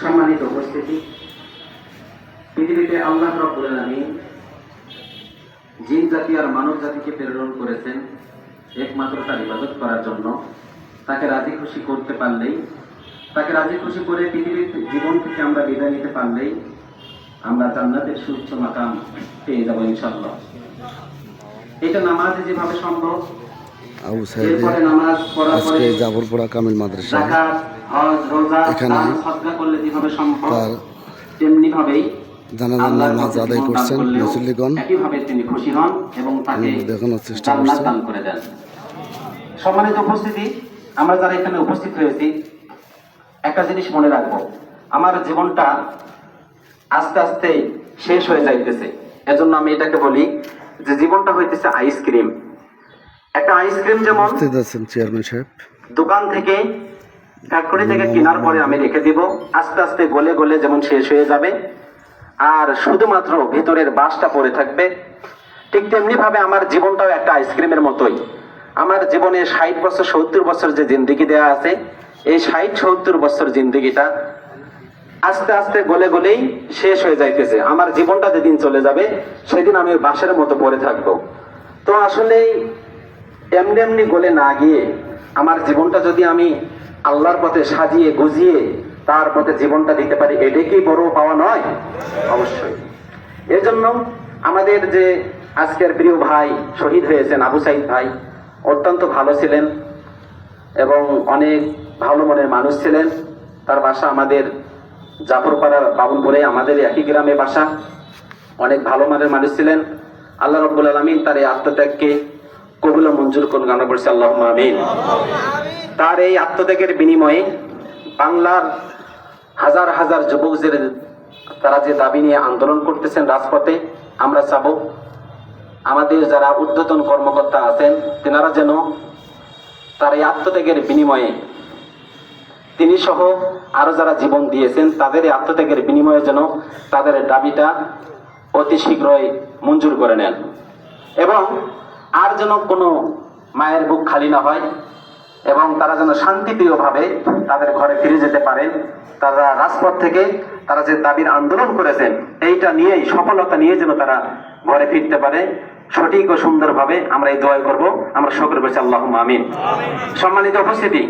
সম্মানিত উপস্থিতি, পৃথিবীতে আল্লাহ রাব্বুল আলামিন জিন জাতি আর মানব জাতিকে প্রেরণ করেছেন একমাত্র তার ইবাদত করার জন্য। তাকে রাজি খুশি করতে পারলেই, তাকে রাজি খুশি করে পৃথিবীর জীবন থেকে আমরা বিদায় নিতে পারলেই আমরা জান্নাতের সুউচ্চ মাকাম পেয়ে যাবো ইনশাআল্লাহ। এটা নামাজে যেভাবে সম্ভব, এরপরে নামাজ পড়ার পরে জাফরপুরা কামিল মাদ্রাসা যাকাত, হজ, রোজা, দান, সাদকা করলে যেভাবে সম্ভব তেমনি ভাবেই জানাজার নামাজ আদায় করছেন মুসল্লিগণ, একইভাবে তিনি খুশি হন এবং তাকে দেখানোর চেষ্টা জান্নাত করছেন। দান করে দেন। সম্মানিত উপস্থিতি, আমরা যারা এখানে উপস্থিত হয়েছি একটা জিনিস মনে রাখবো, আমার জীবনটা আস্তে আস্তে শেষ হয়ে যাইতেছে। এজন্য আমি এটাকে বলি যে জীবনটা হইতেছে আইসক্রিম। একটা আইসক্রিম যেমন চেয়ারম্যান সাহেব দোকান থেকে ফ্যাক্টরি থেকে কেনার পরে আমি রেখে দিব, আস্তে আস্তে গলে গলে যেমন শেষ হয়ে যাবে আর শুধুমাত্র ভিতরের বাসটা পড়ে থাকবে, ঠিক তেমনি ভাবে আমার জীবনটাও একটা আইসক্রিমের মতোই। আমার জীবনে 60 বছর 70 বছর যে জিন্দেগি দেয়া আছে, এই 60-70 বছর জিন্দেগিটা আস্তে আস্তে গলে গলেই শেষ হয়ে যাইতেছে। আমার জীবনটা যেদিন চলে যাবে সেদিন আমি বাঁশের মতো পড়ে থাকবো। তো আসলে এমনি এমনি গলে না গিয়ে আমার জীবনটা যদি আমি আল্লাহর পথে সাজিয়ে গুজিয়ে তার পথে জীবনটা দিতে পারি, এটাই কি বড় পাওয়া নয়? অবশ্যই। এর জন্য আমাদের যে আজকের প্রিয় ভাই শহীদ হয়েছেন আবু সাইদ ভাই, অত্যন্ত ভালো ছিলেন এবং অনেক ভালো মনের মানুষ ছিলেন। তার বাসা আমাদের জাফরপাড়ার বাবুলপুরে, আমাদের একই গ্রামে বাসা। অনেক ভালো মনের মানুষ ছিলেন। আল্লাহ রাব্বুল আলামিন তার এই আত্মত্যাগকে কবুল ও মঞ্জুর করুন, আমরা বলছি আল্লাহুম্মা আমিন। তার এই আত্মত্যাগের বিনিময়ে বাংলার হাজার হাজার যুবকদের তারা যে দাবি নিয়ে আন্দোলন করতেছেন রাজপথে, আমরা চাবো আমাদের যারা ঊর্ধ্বতন কর্মকর্তা আছেন তেনারা যেন তার এই আত্মত্যাগের বিনিময়ে, তিনি সহ আরো যারা জীবন দিয়েছেন তাদের এই আত্মত্যাগের বিনিময়ে যেন তাদের দাবিটা অতি শীঘ্রই মঞ্জুর করে নেন এবং আর যেন কোনো মায়ের বুক খালি না হয় এবং তারা যেন শান্তিপ্রিয়ভাবে তাদের ঘরে ফিরে যেতে পারেন। তারা রাজপথ থেকে তারা যে দাবির আন্দোলন করেছেন এইটা নিয়েই, সফলতা নিয়ে যেন তারা ঘরে ফিরতে পারে সঠিক ও সুন্দরভাবে। আমরা এই দোয়া করব, আমরা সকলে বলছি আল্লাহুম্মা আমিন। সম্মানিত উপস্থিতি।